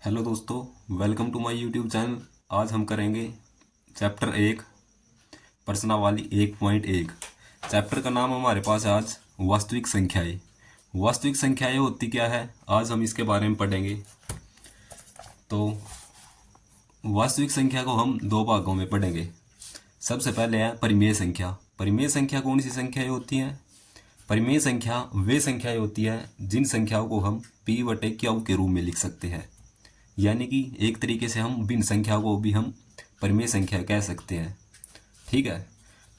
Hello दोस्तों, welcome to my YouTube channel. आज हम करेंगे चैप्टर 1 प्रश्नावली 1.1। चैप्टर का नाम हमारे पास है आज वास्तविक संख्याएं। वास्तविक संख्याएं होती क्या है, आज हम इसके बारे में पढ़ेंगे। तो वास्तविक संख्या को हम दो भागों में पढ़ेंगे। सबसे पहले है परिमेय संख्या। परिमेय संख्या कौन सी संख्याएं होती हैं? परिमेय संख्या वे संख्याएं होती हैं जिन संख्याओं को हम p बटे क्यू के रूप में लिख सकते हैं। यानी कि एक तरीके से हम भिन्न संख्या को भी हम परिमेय संख्या कह सकते हैं। ठीक है।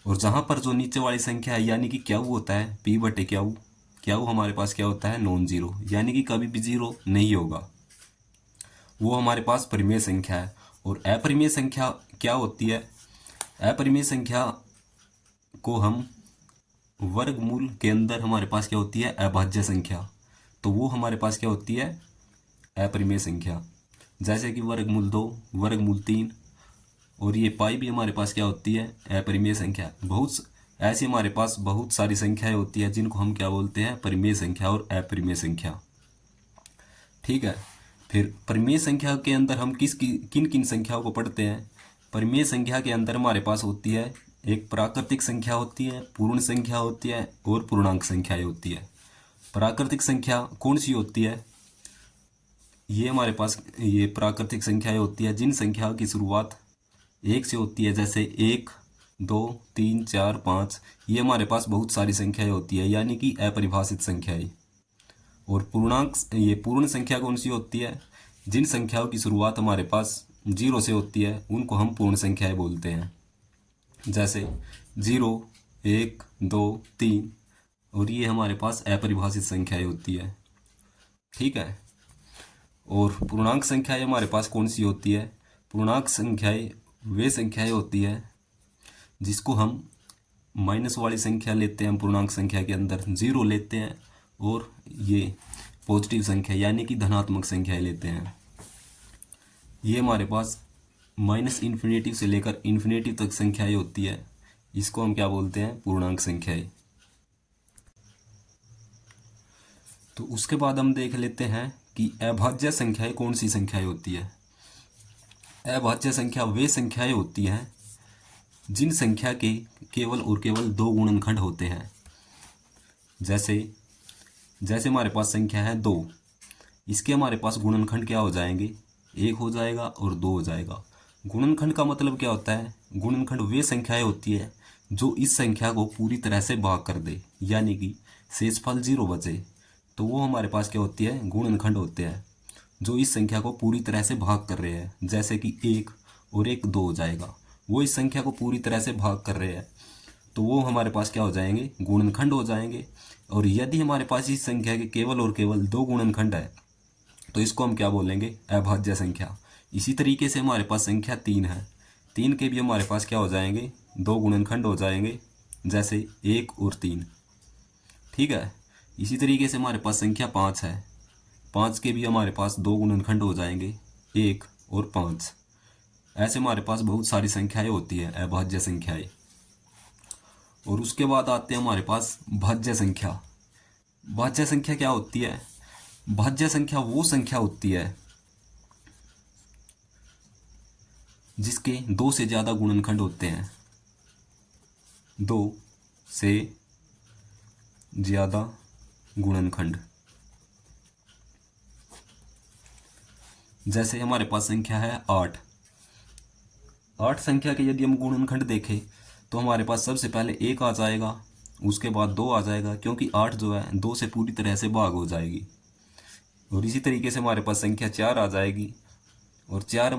और जहाँ पर जो नीचे वाली संख्या है यानी कि क्यू होता है p बटे क्यू, क्यू हमारे पास क्या होता है नॉन जीरो, यानी कि कभी भी जीरो नहीं होगा, वो हमारे पास परिमेय संख्या है। और अपरिमेय संख्या क्या होती है? अपरिमेय संख्या को हम वर्गमूल के अंदर हमारे पास क्या होती है अभाज्य संख्या, तो वो हमारे पास क्या होती है अपरिमेय संख्या। जैसे कि वर्गमूल 2, वर्गमूल 3 और ये पाई भी हमारे पास क्या होती है अपरिमेय संख्या। बहुत ऐसी हमारे पास बहुत सारी संख्याएं होती है जिनको हम क्या बोलते हैं परिमेय संख्या और अपरिमेय संख्या। ठीक है। फिर परिमेय संख्या के अंदर हम किन किन संख्याओं को पढ़ते हैं? परिमेय संख्या के अंदर हमारे पास होती है एक प्राकृतिक संख्या होती है, पूर्ण संख्या होती है और पूर्णांक संख्याएं होती है। प्राकृतिक संख्या कौन सी होती है? ये हमारे पास ये प्राकृतिक संख्याएं होती है जिन संख्याओं की शुरुआत एक से होती है, जैसे 1, 2, 3, 4, 5। ये हमारे पास बहुत सारी संख्याएं होती है यानी कि अपरिभाषित संख्याएं। और पूर्णांक ये पूर्ण संख्या कौन सी होती है? जिन संख्याओं की शुरुआत हमारे पास 0 से होती है उनको हम पूर्ण संख्याएं बोलते हैं, जैसे 0, 1, 2, 3। और ये हमारे पास अपरिभाषित संख्याएं होती है। ठीक है। और पूर्णांक संख्याएं हमारे पास कौन सी होती है? पूर्णांक संख्याएं वे संख्याएं होती है जिसको हम माइनस वाली संख्या लेते हैं, हम पूर्णांक संख्या के अंदर 0 लेते हैं, और ये पॉजिटिव संख्या यानी कि धनात्मक संख्याएं लेते हैं। ये हमारे पास माइनस इन्फिनेटिव से लेकर इन्फिनेटिव तक संख्याएं होती है, इसको हम क्या बोलते हैं पूर्णांक संख्याएं। तो उसके बाद हम देख लेते हैं कि अभाज्य संख्याएं कौन सी संख्याएं होती है। अभाज्य संख्या वे संख्याएं होती हैं जिन संख्या के केवल और केवल दो गुणनखंड होते हैं। जैसे हमारे पास संख्या है 2, इसके हमारे पास गुणनखंड क्या हो जाएंगे, 1 हो जाएगा और 2 हो जाएगा। गुणनखंड का मतलब क्या होता है? गुणनखंड वे संख्याएं होती है जो इस संख्या को पूरी तरह से भाग कर दे, यानी कि शेषफल 0 बचे, तो वो हमारे पास क्या होती है गुणनखंड होते हैं जो इस संख्या को पूरी तरह से भाग कर रहे हैं। जैसे कि 1 और 1 2 हो जाएगा, वो इस संख्या को पूरी तरह से भाग कर रहे हैं, तो वो हमारे पास क्या हो जाएंगे गुणनखंड हो जाएंगे। और यदि हमारे पास इस संख्या के केवल और केवल दो गुणनखंड है तो इसको हम क्या बोलेंगे अभाज्य संख्या। इसी तरीके से हमारे पास संख्या 3 है, 3 के भी हमारे पास क्या हो जाएंगे दो गुणनखंड हो जाएंगे, जैसे 1 और 3। ठीक है। इसी तरीके से हमारे पास संख्या 5 है, 5 के भी हमारे पास दो गुणनखंड हो जाएंगे, 1 और 5। ऐसे हमारे पास बहुत सारी संख्याएं होती है अभाज्य संख्याएं। और उसके बाद आते हैं हमारे पास भाज्य संख्या। भाज्य संख्या क्या होती है? भाज्य संख्या वो संख्या होती है जिसके 2 से ज़्यादा गुणनखंड होते हैं, 2 से ज़्यादा गुणनखंड। जैसे हमारे पास संख्या है 8, 8 संख्या के यदि हम गुणनखंड देखें तो हमारे पास सबसे पहले 1 आ जाएगा, उसके बाद 2 आ जाएगा, क्योंकि 8 जो है 2 से पूरी तरह से भाग हो जाएगी। और इसी तरीके से हमारे पास संख्या 4 आ जाएगी, और 4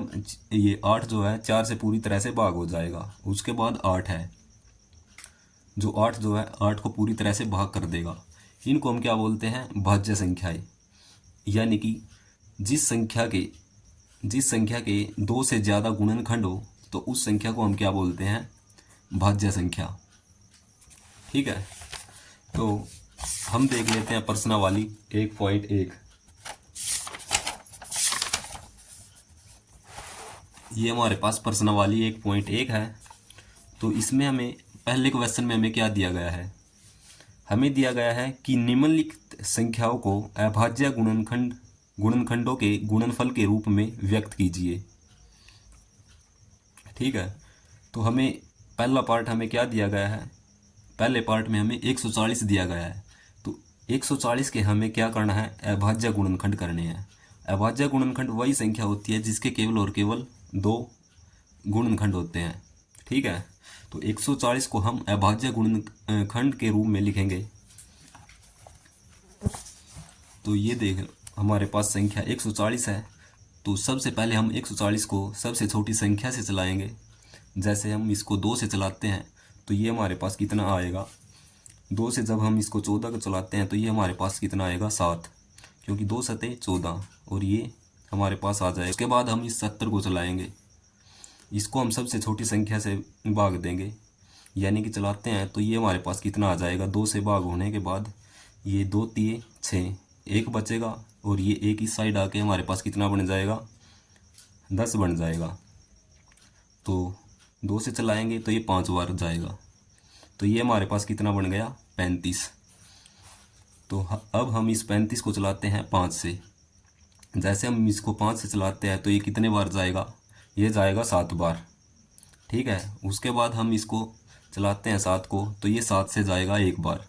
ये 8 जो है 4 से पूरी तरह से भाग हो जाएगा। उसके बाद 8 है, जो 8 जो है 8 को पूरी तरह से भाग कर देगा। इनको हम क्या बोलते हैं भाज्य संख्याएं। यानी कि जिस संख्या के 2 से ज़्यादा गुणनखंड हो तो उस संख्या को हम क्या बोलते हैं भाज्य संख्या। ठीक है। तो हम देख लेते हैं प्रश्नावली 1.1। ये हमारे पास प्रश्नावली 1.1 है। तो इसमें हमें पहले क्वेश्चन में हमें क्या दिया गया है? हमें दिया गया है कि निम्नलिखित संख्याओं को अभाज्य गुणनखंड गुणनखंडों के गुणनफल के रूप में व्यक्त कीजिए। ठीक है, तो हमें पहला पार्ट हमें क्या दिया गया है, पहले पार्ट में हमें 140 दिया गया है। तो 140 के हमें क्या करना है, अभाज्य गुणनखंड करने हैं। अभाज्य गुणनखंड वही संख्या होती है जिसके केवल और केवल 2 गुणनखंड होते हैं। ठीक है, तो 140 को हम अभाज्य गुणनखंड के रूप में लिखेंगे। तो ये देख, हमारे पास संख्या 140 है। तो सबसे पहले हम 140 को सबसे छोटी संख्या से चलाएंगे। जैसे हम इसको 2 से चलाते हैं तो ये हमारे पास कितना आएगा, 2 से जब हम इसको 14 को चलाते हैं तो ये हमारे पास कितना आएगा, 7, क्योंकि 2 सते 14 और ये हमारे पास आ जाएगा। उसके बाद हम इस 70 को चलाएंगे, इसको हम सबसे छोटी संख्या से भाग देंगे, यानी कि चलाते हैं तो ये हमारे पास कितना आ जाएगा, 2 से भाग होने के बाद ये 2 तिये 6, 1 बचेगा और ये एक इस साइड आके हमारे पास कितना बन जाएगा, 10 बन जाएगा। तो 2 से चलाएंगे तो ये 5 बार जाएगा, तो ये हमारे पास कितना बन गया, 35। तो अब हम इस 35 को चलाते हैं 5 से। जैसे हम इसको 5 से चलाते हैं तो ये कितने बार जाएगा, ये जाएगा 7 बार। ठीक है, उसके बाद हम इसको चलाते हैं 7 को तो ये 7 से जाएगा 1 बार।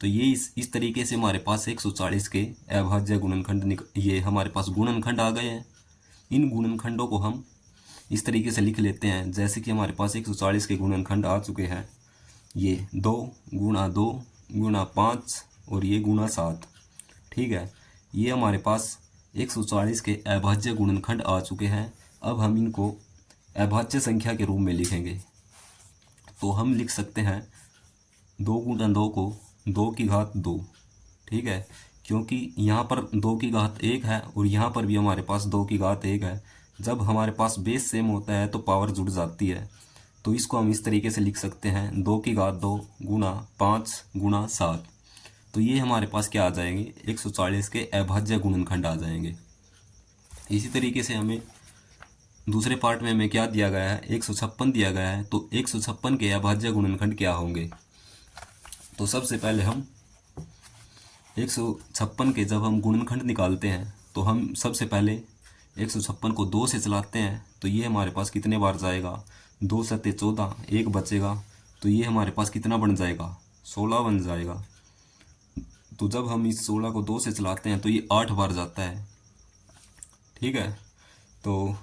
तो ये इस तरीके से हमारे पास 140 के अभाज्य गुणनखंड ये हमारे पास गुणनखंड आ गए हैं। इन गुणनखंडों को हम इस तरीके से लिख लेते हैं, जैसे कि हमारे पास 140 के गुणनखंड आ चुके हैं, ये 2 गुणा 2 गुणा 5 और ये गुणा 7। ठीक है, ये हमारे पास 140 के अभाज्य गुणनखंड आ चुके हैं। अब हम इनको अभाज्य संख्या के रूप में लिखेंगे। तो हम लिख सकते हैं 2 गुणा 2 को 2 की घात 2। ठीक है, क्योंकि यहाँ पर 2 की घात 1 है और यहाँ पर भी हमारे पास 2 की घात 1 है। जब हमारे पास बेस सेम होता है तो पावर जुड़ जाती है। तो इसको हम इस तरीके से लिख सकते हैं 2 की घात 2 गुणा 5 गुणा 7। तो ये हमारे पास क्या आ जाएंगे, 140 के अभाज्य गुणनखंड आ जाएंगे। इसी तरीके से हमें दूसरे पार्ट में हमें क्या दिया गया है, 156 दिया गया है। तो 156 के अभाज्य गुणनखंड क्या होंगे। तो सबसे पहले हम 156 के जब हम गुणनखंड निकालते हैं तो हम सबसे पहले 156 को 2 से चलाते हैं तो ये हमारे पास कितने बार जाएगा, 2 सत्ते 14, 1 बचेगा तो ये हमारे पास कितना बन जाएगा, 16 बन जाएगा। तो जब हम इस 16 को 2 से चलाते हैं तो ये 8 बार जाता है। ठीक है, तो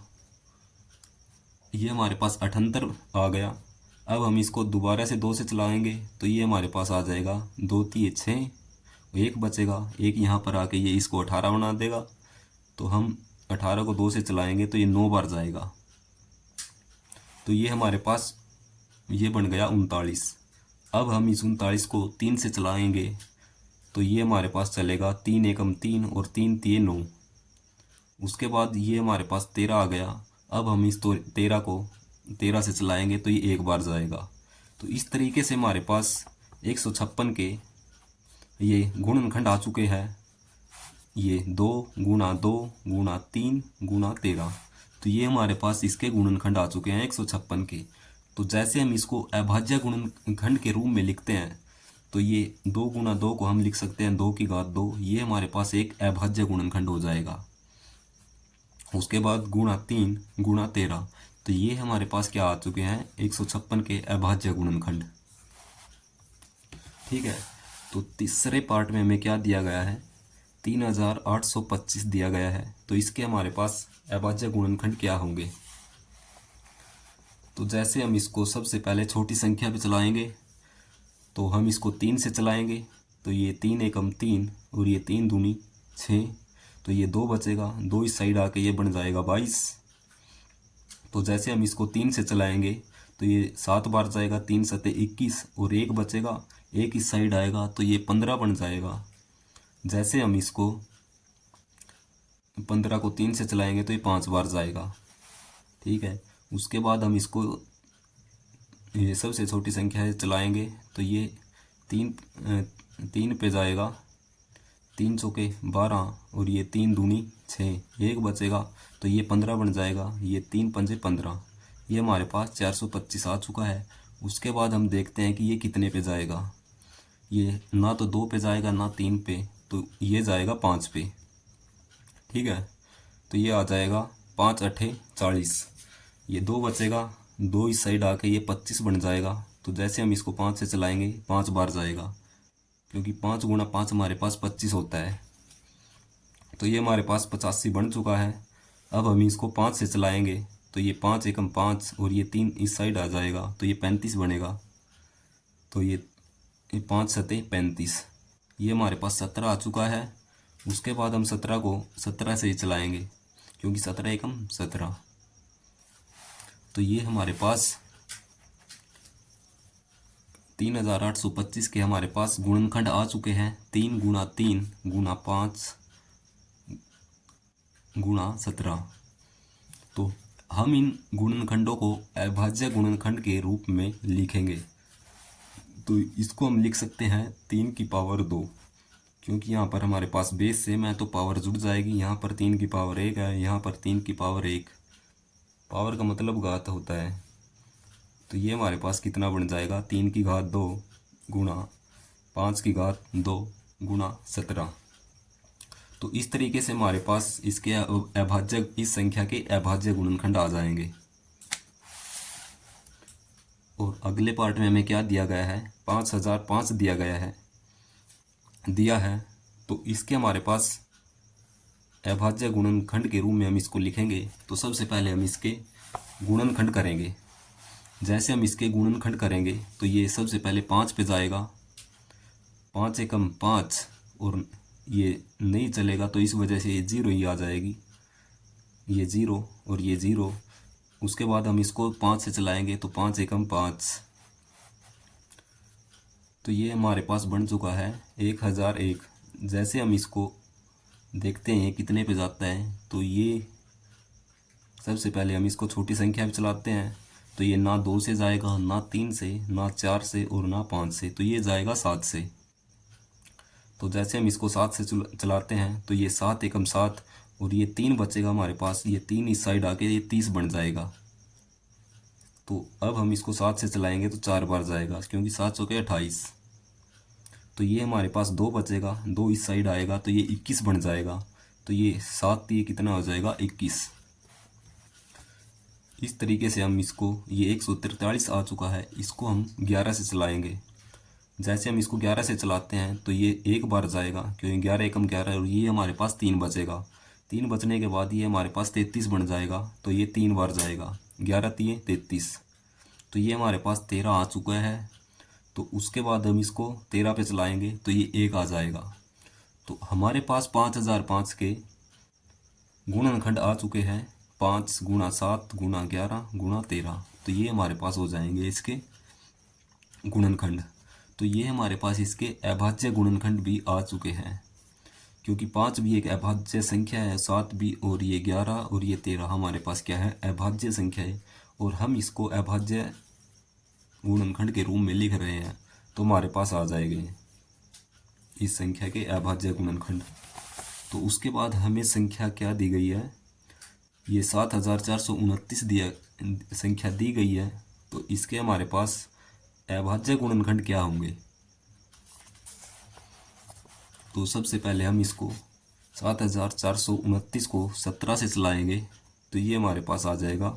ये हमारे पास 78 आ गया। अब हम इसको दोबारा से 2 से चलाएंगे तो ये हमारे पास आ जाएगा 2 तिये 6, 1 बचेगा, 1 यहाँ पर आके ये इसको 18 बना देगा। तो हम 18 को 2 से चलाएंगे तो ये 9 बार जाएगा। तो ये हमारे पास ये बन गया 39। अब हम इस 39 को 3 से चलाएंगे तो ये हमारे पास चलेगा 3 एकम 3 और 3 तिये 9। उसके बाद ये हमारे पास 13 आ गया। अब हम इस 13 को 13 से चलाएंगे तो ये 1 बार जाएगा। तो इस तरीके से हमारे पास 156 के ये गुणनखंड आ चुके हैं, ये 2 गुणा 2 गुणा 3 गुणा 13। तो ये हमारे पास इसके गुणनखंड आ चुके हैं 156 के। तो जैसे हम इसको अभाज्य गुणनखंड के रूप में लिखते हैं तो ये 2 गुणा 2 को हम लिख सकते हैं 2 की घात 2, ये हमारे पास एक अभाज्य गुणनखंड हो जाएगा। उसके बाद गुणा 3 गुणा 13, तो ये हमारे पास क्या आ चुके हैं, 156 के अभाज्य गुणनखंड। ठीक है, तो तीसरे पार्ट में हमें क्या दिया गया है, 3825 दिया गया है। तो इसके हमारे पास अभाज्य गुणनखंड क्या होंगे। तो जैसे हम इसको सबसे पहले छोटी संख्या पे चलाएंगे तो हम इसको 3 से चलाएंगे तो ये 3 एकम 3 और ये 3 दूनी 6, तो ये 2 बचेगा, 2 इस साइड आके ये बन जाएगा 22। तो जैसे हम इसको 3 से चलाएंगे तो ये 7 बार जाएगा, 3 सते 21 और 1 बचेगा, 1 इस साइड आएगा तो ये 15 बन जाएगा। जैसे हम इसको 15 को 3 से चलाएंगे तो ये 5 बार जाएगा। ठीक है, उसके बाद हम इसको ये सबसे छोटी संख्या है चलाएंगे तो ये 3 पे जाएगा, 3 चौके 12 और ये 3 दूनी 6, 1 बचेगा तो ये 15 बन जाएगा, ये 3 पंजे 15, ये हमारे पास 425 आ चुका है। उसके बाद हम देखते हैं कि ये कितने पे जाएगा, ये ना तो 2 पे जाएगा ना 3 पे, तो ये जाएगा 5 पे। ठीक है, तो ये आ जाएगा 5 अठे 40। ये 2 बचेगा, 2 इस साइड आके ये 25 बन जाएगा। तो जैसे हम इसको 5 से चलाएंगे 5 बार जाएगा, क्योंकि 5 गुणा 5 हमारे पास 25 होता है। तो ये हमारे पास 85 बन चुका है। अब हम इसको 5 से चलाएंगे तो ये 5 एकम 5 और ये 3 इस साइड आ जाएगा, तो ये 35 बनेगा। तो ये 5 सते 35, ये हमारे पास 17 आ चुका है। उसके बाद हम 17 को 17 से ही चलाएंगे, क्योंकि 17 एकम 17। तो ये हमारे पास 3825 के हमारे पास गुणनखंड आ चुके हैं। 3 गुणा 3 गुणा 5 गुणा 17। तो हम इन गुणनखंडों को अभाज्य गुणनखंड के रूप में लिखेंगे। तो इसको हम लिख सकते हैं 3 की पावर 2, क्योंकि यहाँ पर हमारे पास बेस सेम है तो पावर जुड़ जाएगी। यहाँ पर 3 की पावर 1 है, यहाँ पर 3 की पावर 1। पावर का मतलब घात होता है। तो ये हमारे पास कितना बन जाएगा, 3 की घात 2 गुणा 5 की घात 2 गुणा 17। तो इस तरीके से हमारे पास इसके अभाज्य, इस संख्या के अभाज्य गुणनखंड आ जाएंगे। और अगले पार्ट में हमें क्या दिया गया है, 5005 दिया है। तो इसके हमारे पास अभाज्य गुणनखंड के रूप में हम इसको लिखेंगे। तो सबसे पहले हम इसके गुणनखंड करेंगे। जैसे हम इसके गुणनखंड करेंगे तो ये सबसे पहले 5 पे जाएगा, 5 एकम 5, और ये नहीं चलेगा तो इस वजह से ये 0 ही आ जाएगी, ये 0 और ये 0। उसके बाद हम इसको 5 से चलाएंगे तो 5 एकम 5। तो ये हमारे पास बन चुका है 1001। जैसे हम इसको देखते हैं कितने पे जाता है, तो ये सबसे पहले हम इसको छोटी संख्या पे चलाते हैं। तो ये ना 2 से जाएगा, ना 3 से, ना 4 से और ना 5 से, तो ये जाएगा 7 से। तो जैसे हम इसको 7 से चलाते हैं तो ये 7 एकम 7 और ये 3 बचेगा हमारे पास, ये 3 इस साइड आके ये 30 बन जाएगा। तो अब हम इसको 7 से चलाएंगे तो 4 बार जाएगा, क्योंकि 7 चौके 28। तो ये हमारे पास 2 बचेगा, 2 इस साइड आएगा तो ये 21 बन जाएगा। तो ये 7 ये कितना हो जाएगा, 21। इस तरीके से हम इसको, ये 143 आ चुका है, इसको हम 11 से चलाएंगे। जैसे हम इसको 11 से चलाते हैं तो ये 1 बार जाएगा, क्योंकि 11 एकम 11 और ये हमारे पास 3 बचेगा। 3 बचने के बाद ये हमारे पास 33 बन जाएगा, तो ये 3 बार जाएगा, 11 3 33। तो ये हमारे पास 13 आ चुका है। तो उसके बाद हम इसको 13 पे चलाएंगे तो ये 1 आ जाएगा। तो हमारे पास 5005 के गुणनखंड आ चुके हैं, 5 गुणा 7 गुणा 11 गुणा 13। तो ये हमारे पास हो जाएंगे इसके गुणनखंड। तो ये हमारे पास इसके अभाज्य गुणनखंड भी आ चुके हैं, क्योंकि 5 भी एक अभाज्य संख्या है, 7 भी, और ये 11 और ये 13 हमारे पास क्या है, अभाज्य संख्या है। और हम इसको अभाज्य गुणनखंड के रूप में लिख रहे हैं, तो हमारे पास आ जाएंगे इस संख्या के अभाज्य गुणनखंड। तो उसके बाद हमें संख्या क्या दी गई है, ये 7429 संख्या दी गई है। तो इसके हमारे पास अभाज्य गुणनखंड क्या होंगे। तो सबसे पहले हम इसको 7429 को 17 से चलाएंगे तो ये हमारे पास आ जाएगा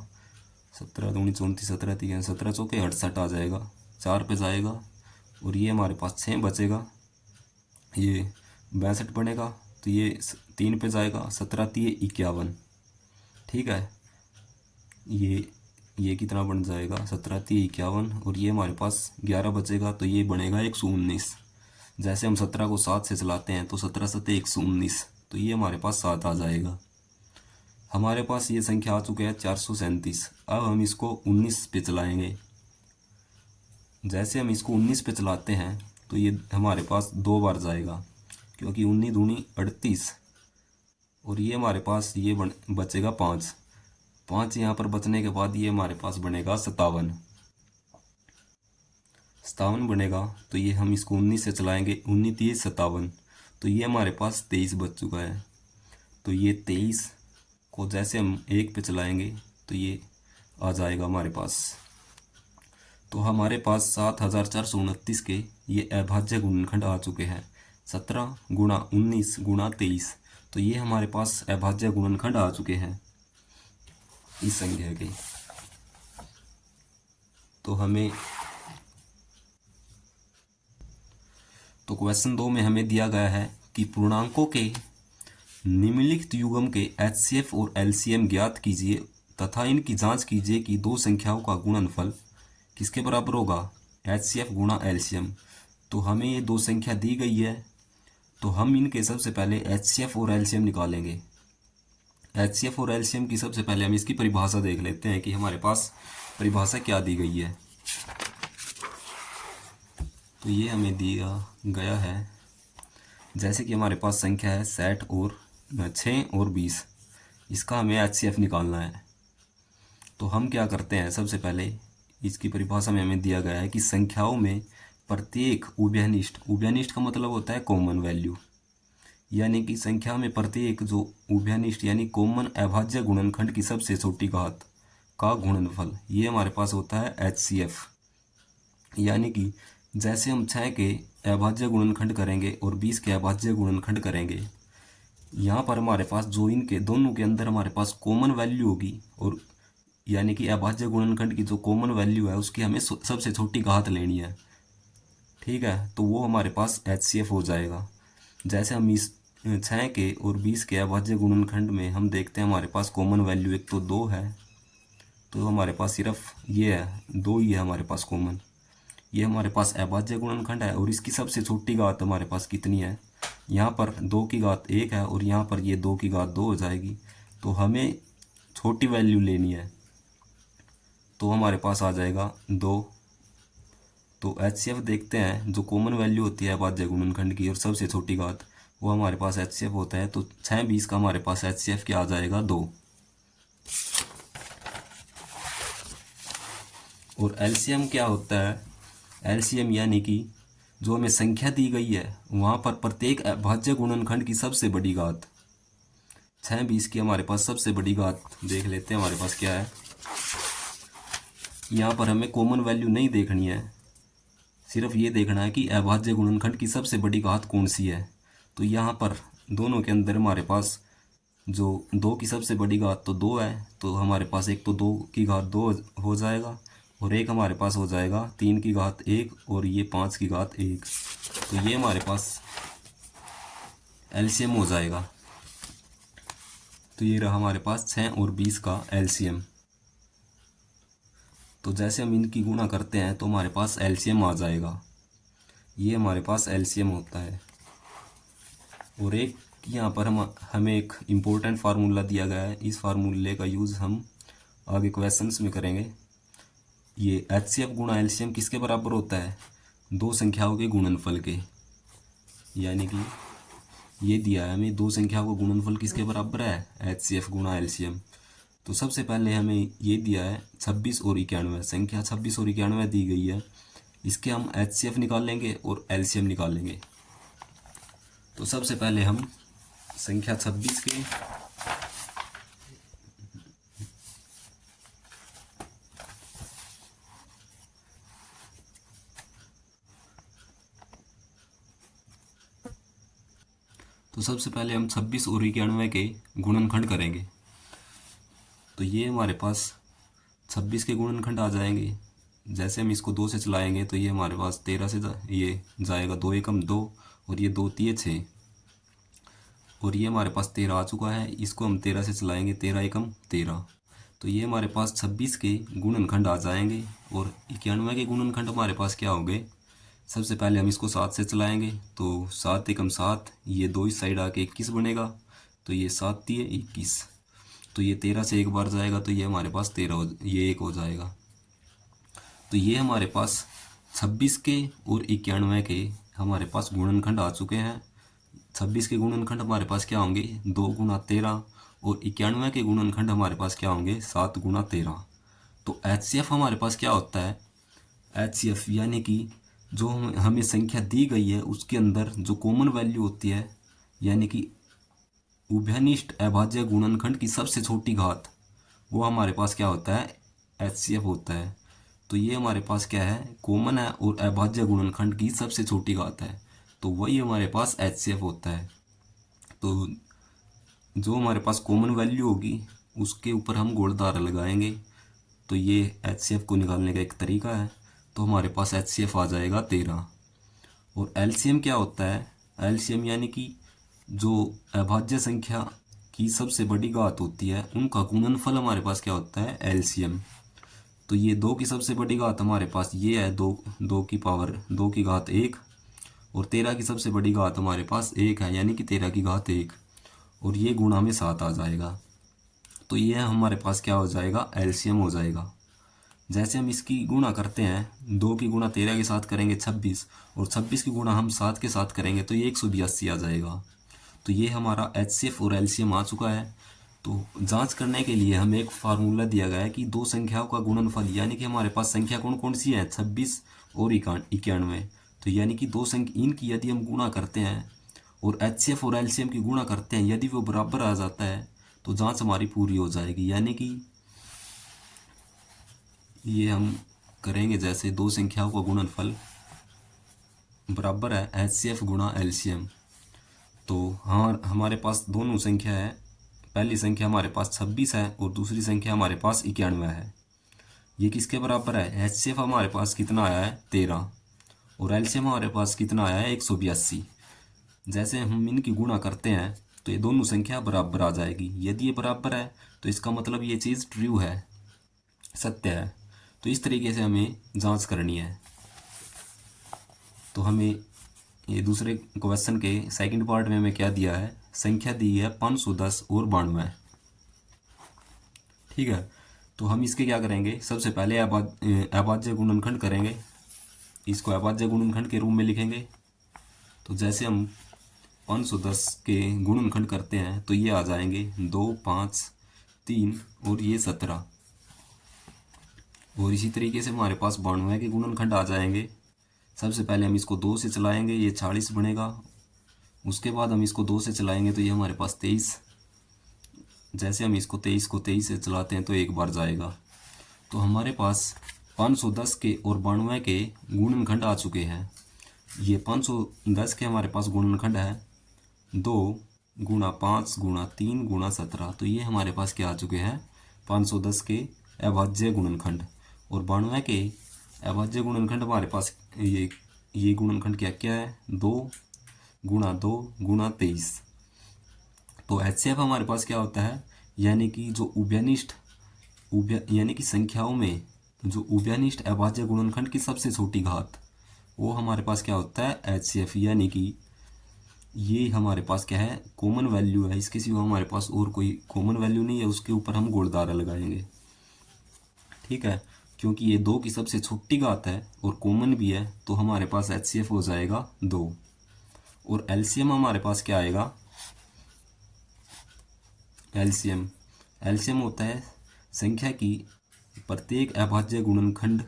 17 दूनी 34, 17 3 17 चौके 68 आ जाएगा, 4 पे जाएगा और ये हमारे पास 6 बचेगा, ये 62 बनेगा। तो ये 3 पे जाएगा, 17 3 51। ठीक है, ये कितना बन जाएगा, 17 3 51, और ये हमारे पास 11 बचेगा, तो ये बनेगा 119। जैसे हम 17 को 7 से चलाते हैं तो 17 7 119, तो ये हमारे पास 7 आ जाएगा। हमारे पास ये संख्या आ चुकी है 437। अब हम इसको 19 पे चलाएंगे। जैसे हम इसको 19 पे चलाते हैं तो ये हमारे पास 2 बार जाएगा, क्योंकि 19 दूनी 38, और ये हमारे पास ये बचेगा 5 यहाँ पर बचने के बाद ये हमारे पास बनेगा 57 बनेगा। तो ये हम इसको 19 से चलाएंगे, 19 3 57, तो ये हमारे पास 23 बच चुका है। तो ये 23 को जैसे हम 1 पे चलाएंगे तो ये आ जाएगा हमारे पास। तो हमारे पास 7429 के ये अभाज्य गुणनखंड आ चुके हैं, 17 गुणा 19 गुणा 23। तो ये हमारे पास अभाज्य गुणनखंड आ चुके हैं इस संख्या के। तो क्वेश्चन 2 में हमें दिया गया है कि पूर्णांकों के निम्नलिखित युग्म के HCF और LCM ज्ञात कीजिए तथा इनकी जांच कीजिए कि दो संख्याओं का गुणनफल किसके बराबर होगा, HCF गुणा LCM। तो हमें ये दो संख्या दी गई है, तो हम इनके सबसे पहले HCF और LCM निकालेंगे। HCF और LCM की सबसे पहले हम इसकी परिभाषा देख लेते हैं कि हमारे पास परिभाषा क्या दी गई है। तो ये हमें दिया गया है, जैसे कि हमारे पास संख्या है 60 और 6 और 20, इसका हमें HCF निकालना है। तो हम क्या करते हैं, सबसे पहले इसकी परिभाषा में हमें दिया गया है कि संख्याओं में प्रत्येक उभयनिष्ठ का मतलब होता है कॉमन वैल्यू, यानी कि संख्या में प्रत्येक जो उभयनिष्ठ यानी कॉमन अभाज्य गुणनखंड की सबसे छोटी घात का गुणनफल, ये हमारे पास होता है HCF। यानी कि जैसे हम 6 के अभाज्य गुणनखंड करेंगे और 20 के अभाज्य गुणनखंड करेंगे, यहाँ पर हमारे पास जो इनके दोनों के अंदर हमारे पास कॉमन वैल्यू होगी, और यानी कि अभाज्य गुणनखंड की जो कॉमन वैल्यू है उसकी हमें सबसे छोटी घात लेनी है। ठीक है, तो वो हमारे पास HCF हो जाएगा। जैसे हम इस 6 के और 20 के अभाज्य गुणनखंड में हम देखते हैं हमारे पास कॉमन वैल्यू एक तो 2 है, तो हमारे पास सिर्फ ये है, 2 ही है हमारे पास कॉमन। ये हमारे पास अभाज्य गुणनखंड है और इसकी सबसे छोटी घात हमारे पास कितनी है, यहाँ पर 2 की घात 1 है और यहाँ पर ये 2 की घात 2 हो जाएगी। तो हमें छोटी वैल्यू लेनी है, तो हमारे पास आ जाएगा 2। तो HCF देखते हैं, जो कॉमन वैल्यू होती है अभाज्य गुणनखंड की और सबसे छोटी घात, वो हमारे पास HCF होता है। तो 6-20 का हमारे पास HCF क्या आ जाएगा, 2। और LCM क्या होता है, LCM यानी कि जो हमें संख्या दी गई है वहाँ पर प्रत्येक अभाज्य गुणनखंड की सबसे बड़ी घात, 6-20 की हमारे पास सबसे बड़ी घात देख लेते हैं हमारे पास क्या है। यहाँ पर हमें कॉमन वैल्यू नहीं देखनी है, सिर्फ ये देखना है कि अभाज्य गुणनखंड की सबसे बड़ी घात कौन सी है। तो यहाँ पर दोनों के अंदर हमारे पास जो 2 की सबसे बड़ी घात तो 2 है, तो हमारे पास एक तो 2 की घात 2 हो जाएगा और एक हमारे पास हो जाएगा 3 की घात 1 और ये 5 की घात 1। तो ये हमारे पास LCM हो जाएगा। तो ये रहा हमारे पास 6 और 20 का LCM। तो जैसे हम इनकी गुणा करते हैं तो हमारे पास LCM आ जाएगा। ये हमारे पास LCM होता है। और एक यहाँ पर हमें एक इम्पोर्टेंट फार्मूला दिया गया है, इस फार्मूले का यूज़ हम आगे क्वेश्चंस में करेंगे। ये HCF गुणा LCM किसके बराबर होता है, दो संख्याओं के गुणनफल के। यानी कि ये दिया है हमें, दो संख्याओं का गुणनफल किसके बराबर है, HCF गुणा LCM। तो सबसे पहले हमें ये दिया है 26 और 91, संख्या 26 और 91 दी गई है, इसके हम HCF निकाल लेंगे और LCM निकाल लेंगे। तो सबसे पहले हम संख्या 26 के सबसे पहले हम 26 और 91 के गुणनखंड करेंगे। तो ये हमारे पास 26 के गुणनखंड आ जाएंगे। जैसे हम इसको 2 से चलाएंगे तो ये हमारे पास 13 से ये जाएगा, 2 एकम 2 और ये 2 तिये 6 और ये हमारे पास 13 आ चुका है। इसको हम 13 से चलाएंगे, 13 एकम 13। तो ये हमारे पास 26 के गुणनखंड आ जाएंगे और 91 के गुणनखंड हमारे पास क्या होंगे। सबसे पहले हम इसको 7 से चलाएंगे तो 7 एकम 7, ये 2 इस साइड आके 21 बनेगा, तो ये 7 तिये 21। तो ये 13 से एक बार जाएगा तो ये हमारे पास 13 ये 1 हो जाएगा। तो ये हमारे पास 26 के और 91 के हमारे पास गुणनखंड आ चुके हैं। 26 के गुणनखंड हमारे पास क्या होंगे, 2 गुणा 13 और 91 के गुणनखंड हमारे पास क्या होंगे, 7 गुणा 13। तो HCF हमारे पास क्या होता है, HCF यानी कि जो हमें संख्या दी गई है उसके अंदर जो कॉमन वैल्यू होती है, यानी कि उभयनिष्ठ अभाज्य गुणनखंड की सबसे छोटी घात, वो हमारे पास क्या होता है, HCF होता है। तो ये हमारे पास क्या है, कॉमन है और अभाज्य गुणनखंड की सबसे छोटी घात है, तो वही हमारे पास HCF होता है। तो जो हमारे पास कॉमन वैल्यू होगी उसके ऊपर हम गोलधारा लगाएंगे। तो ये HCF को निकालने का एक तरीका है। तो हमारे पास HCF आ जाएगा 13। और LCM क्या होता है? LCM यानी कि जो अभाज्य संख्या की सबसे बड़ी घात होती है उनका गुणनफल हमारे पास क्या होता है? LCM। तो ये 2 की सबसे बड़ी घात हमारे पास ये है, 2 की पावर 2 की घात 1, और 13 की सबसे बड़ी घात हमारे पास 1 है, यानी कि 13 की घात 1, और ये गुणा में 7 आ जाएगा। तो ये हमारे पास क्या हो जाएगा? LCM हो जाएगा। जैसे हम इसकी गुणा करते हैं, 2 की गुणा 13 के साथ करेंगे 26, और 26 की गुणा हम 7 के साथ करेंगे तो ये 182 आ जाएगा। तो ये हमारा HCF और LCM आ चुका है। तो जांच करने के लिए हमें एक फार्मूला दिया गया है कि दो संख्याओं का गुणनफल, यानी कि हमारे पास संख्या कौन कौन सी है? 26 और 91। तो यानी कि दो संख्या इनकी यदि हम गुणा करते हैं और HCF और LCM की गुणा करते हैं, यदि वो बराबर आ जाता है तो जांच हमारी पूरी हो जाएगी। यानी कि ये हम करेंगे, जैसे दो संख्याओं का गुणनफल बराबर है HCF गुणा LCM। तो हाँ, हमारे पास दोनों संख्या है। पहली संख्या हमारे पास 26 है और दूसरी संख्या हमारे पास 91 है। ये किसके बराबर है? HCF हमारे पास कितना आया है? 13, और LCM हमारे पास कितना आया है? 182। जैसे हम इनकी गुणा करते हैं तो ये दोनों संख्या बराबर आ जाएगी। यदि ये बराबर है तो इसका मतलब ये चीज़ ट्रू है, सत्य है। तो इस तरीके से हमें जांच करनी है। तो हमें ये दूसरे क्वेश्चन के सेकंड पार्ट में हमें क्या दिया है? संख्या दी है 510 और 92। ठीक है, तो हम इसके क्या करेंगे? सबसे पहले अभाज्य गुणनखंड करेंगे। इसको अभाज्य गुणनखंड के रूप में लिखेंगे। तो जैसे हम 510 के गुणनखंड करते हैं तो ये आ जाएंगे 2, 5, 3 और ये 17। और इसी तरीके से हमारे पास 92 के गुणनखंड आ जाएंगे। सबसे पहले हम इसको 2 से चलाएंगे, ये 40 बनेगा। उसके बाद हम इसको 2 से चलाएंगे तो ये हमारे पास 23। जैसे हम इसको 23 से चलाते हैं तो एक बार जाएगा। तो हमारे पास 510 के और 92 के गुणनखंड आ चुके हैं। ये 510 के हमारे पास गुणनखंड है 2 गुणा 5 गुणा 3 गुणा 17। तो ये हमारे पास क्या आ चुके हैं? 510 के अभाज्य गुणनखंड। और 92 के अभाज्य गुणनखंड हमारे पास ये गुणनखंड क्या क्या है? 2 गुणा 2 गुणा 23। तो HCF हमारे पास क्या होता है? यानी कि जो यानी कि संख्याओं में जो उभयनिष्ठ अभाज्य गुणनखंड की सबसे छोटी घात, वो हमारे पास क्या होता है? HCF। यानी कि ये हमारे पास क्या है? कॉमन वैल्यू है। इसके सिवा हमारे पास और कोई कॉमन वैल्यू नहीं है, उसके ऊपर हम गोलधारा लगाएंगे। ठीक है, क्योंकि ये 2 की सबसे छोटी घात है और कॉमन भी है, तो हमारे पास HCF हो जाएगा 2। और LCM हमारे पास क्या आएगा? LCM होता है संख्या की प्रत्येक अभाज्य गुणनखंड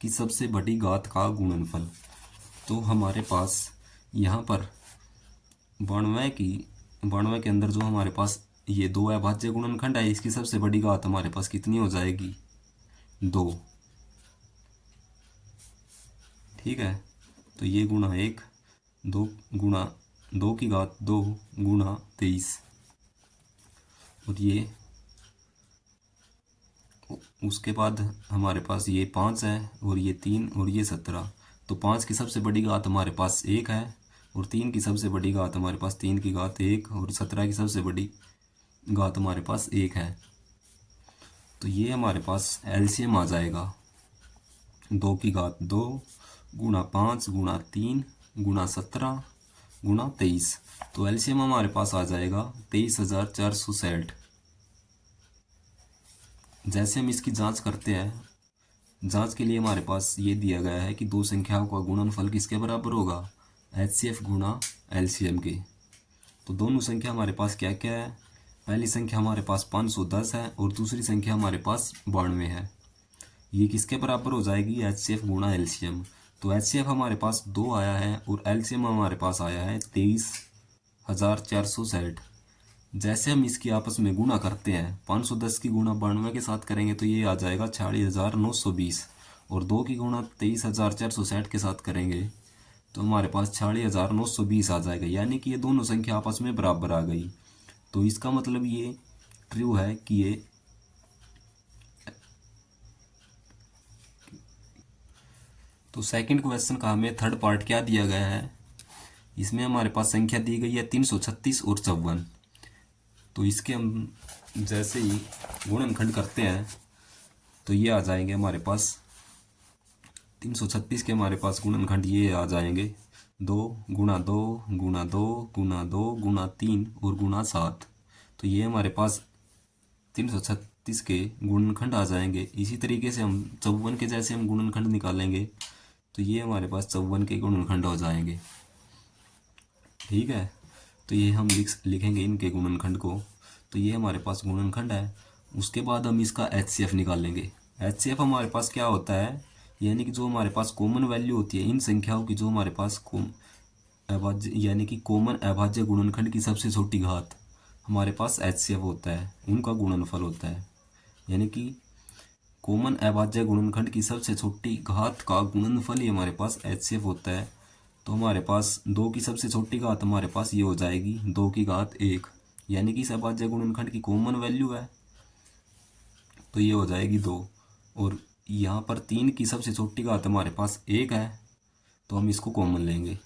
की सबसे बड़ी घात का गुणनफल। तो हमारे पास यहाँ पर 92 के अंदर जो हमारे पास ये 2 अभाज्य गुणनखंड है, इसकी सबसे बड़ी घात हमारे पास कितनी हो जाएगी? 2। ठीक है, तो ये गुणा 1, 2 गुणा 2 की घात 2 गुणा 23, और ये उसके बाद हमारे पास ये 5 है और ये 3 और ये 17। तो 5 की सबसे बड़ी घात हमारे पास 1 है, और 3 की सबसे बड़ी घात हमारे पास 3 की घात 1, और 17 की सबसे बड़ी घात हमारे पास 1 है। तो ये हमारे पास LCM आ जाएगा 2 की घात 2 गुणा 5 गुणा 3 गुणा 17 गुणा 23। तो LCM हमारे पास आ जाएगा 23,460। जैसे हम इसकी जांच करते हैं, जांच के लिए हमारे पास ये दिया गया है कि दो संख्याओं का गुणनफल किसके बराबर होगा? HCF गुणा LCM के। तो दोनों संख्या हमारे पास क्या क्या है? पहली संख्या हमारे पास 510 है और दूसरी संख्या हमारे पास 92 है। ये किसके बराबर हो जाएगी? HCF गुणा LCM। तो HCF हमारे पास 2 आया है और LCM हमारे पास आया है 23,460। जैसे हम इसकी आपस में गुणा करते हैं, 510 की गुणा 92 के साथ करेंगे तो ये आ जाएगा 46,920, और 2 की गुणा 23,460 के साथ करेंगे तो हमारे पास 46,920 आ जाएगा। यानी कि ये दोनों संख्या आपस में बराबर आ गई। तो इसका मतलब ये ट्रू है कि ये, तो सेकंड क्वेश्चन का हमें थर्ड पार्ट क्या दिया गया है, इसमें हमारे पास संख्या दी गई है 336 और 54। तो इसके हम जैसे ही गुणनखंड करते हैं तो ये आ जाएंगे हमारे पास 336 के हमारे पास गुणनखंड ये आ जाएंगे 2 × 2 × 2 × 2 × 3 और गुणा 7। तो ये हमारे पास 336 के गुणनखंड आ जाएंगे। इसी तरीके से हम 54 के जैसे हम गुणनखंड निकालेंगे तो ये हमारे पास 54 के गुणनखंड हो जाएंगे। ठीक है, तो ये हम लिखेंगे इनके गुणनखंड को। तो ये हमारे पास गुणनखंड है। उसके बाद हम इसका HCF निकालेंगे। HCF हमारे पास क्या होता है, यानी कि जो हमारे पास कॉमन वैल्यू होती है इन संख्याओं की, जो हमारे पास अभाज्य यानी कि कॉमन अभाज्य गुणनखंड की सबसे छोटी घात हमारे पास HCF होता है, उनका गुणनफल होता है। यानी कि कॉमन अभाज्य गुणनखंड की सबसे छोटी घात का गुणनफल ही हमारे पास HCF होता है। तो हमारे पास 2 की सबसे छोटी घात हमारे पास ये हो जाएगी 2 की घात 1, यानी कि इस अभाज्य गुणनखंड की कॉमन वैल्यू है तो ये हो जाएगी 2। और यहाँ पर 3 की सबसे छोटी घात हमारे पास 1 है तो हम इसको कॉमन लेंगे।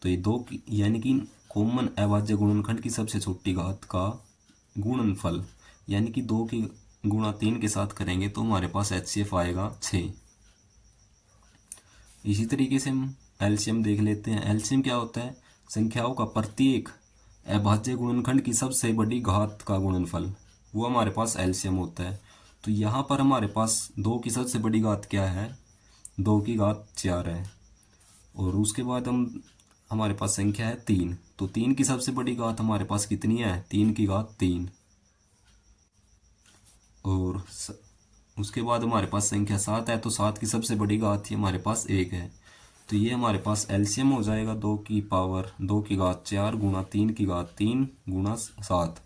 तो ये 2 की यानी कि कॉमन अभाज्य गुणनखंड की सबसे छोटी घात का गुणनफल यानी कि 2 की गुणा 3 के साथ करेंगे तो हमारे पास HCF आएगा 6। इसी तरीके से हम एलसीएम देख लेते हैं। एलसीएम क्या होता है, संख्याओं का प्रत्येक अभाज्य गुणनखंड की सबसे बड़ी घात का गुणनफल, वो हमारे पास एलसीएम होता है। तो यहाँ पर हमारे पास 2 की सबसे बड़ी घात क्या है, 2 की घात 4 है। और उसके बाद हमारे पास संख्या है 3, तो 3 की सबसे बड़ी घात हमारे पास कितनी है, 3 की घात 3। और उसके बाद हमारे पास संख्या 7 है, तो 7 की सबसे बड़ी घात ही हमारे पास 1 है। तो ये हमारे पास एलसीएम हो जाएगा 2 की पावर 2 की घात 4 गुणा 3 की घात 3 गुणा 7।